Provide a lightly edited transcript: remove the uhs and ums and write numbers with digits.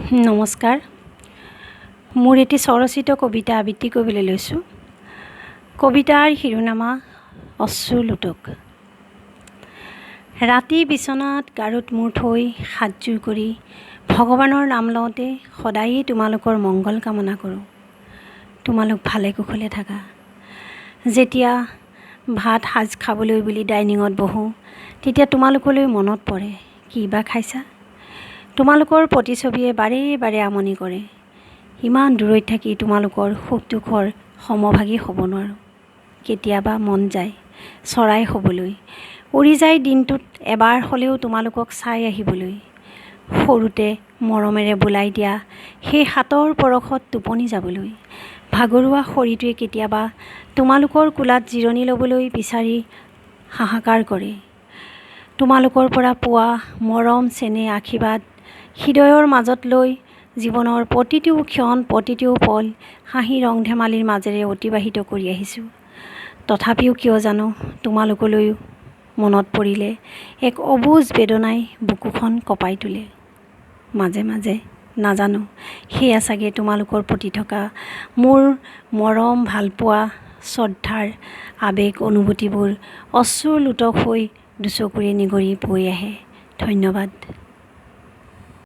নমস্কাৰ। মোৰ এটি স্বৰচিত কবিতা আবৃত্তি কৰিবলৈ লৈছোঁ। কবিতাৰ শিৰোনামা অশ্ৰুলোটক। ৰাতি বিচনাত গাৰুত মূৰ থৈ হাতযোৰ কৰি ভগৱানৰ নাম লওঁতে সদায়েই তোমালোকৰ মংগল কামনা কৰোঁ। তোমালোক ভালে কুশলে থাকা। যেতিয়া ভাত সাজ খাবলৈ বুলি ডাইনিঙত বহোঁ, তেতিয়া তোমালোকলৈ মনত পৰে, কি বা খাইছা। তোমালোকৰ প্ৰতিছবিয়ে বাৰে বাৰে আমনি কৰে। ইমান দূৰৈত থাকি তোমালোকৰ সুখ দুখৰ সমভাগী হ'ব নোৱাৰোঁ। কেতিয়াবা মন যায় চৰাই হ'বলৈ, উৰি যায় দিনটোত এবাৰ হ'লেও তোমালোকক চাই আহিবলৈ। সৰুতে মৰমেৰে বোলাই দিয়া সেই হাতৰ পৰশত টোপনি যাবলৈ। ভাগৰুৱা শৰীৰটোৱে কেতিয়াবা তোমালোকৰ কোলাত জিৰণি ল'বলৈ বিচাৰি হাহাকাৰ কৰে। তোমালোকৰ পৰা পোৱা মৰম চেনেহ আশীৰ্বাদ হৃদয়ৰ মাজত লৈ জীৱনৰ প্ৰতিটো ক্ষণ প্ৰতিটো পল হাঁহি ৰং ধেমালিৰ মাজেৰে অতিবাহিত কৰি আহিছোঁ। তথাপিও কিয় জানো তোমালোকলৈ মনত পৰিলে এক অবুজ বেদনাই বুকুখন কঁপাই তোলে। মাজে মাজে নাজানো সেয়া চাগে তোমালোকৰ প্ৰতি থকা মোৰ মৰম ভালপোৱা শ্ৰদ্ধাৰ আৱেগ অনুভূতিবোৰ অশ্ৰুলোটক হৈ দুচকুৰে নিগৰি বৈ আহে। ধন্যবাদ।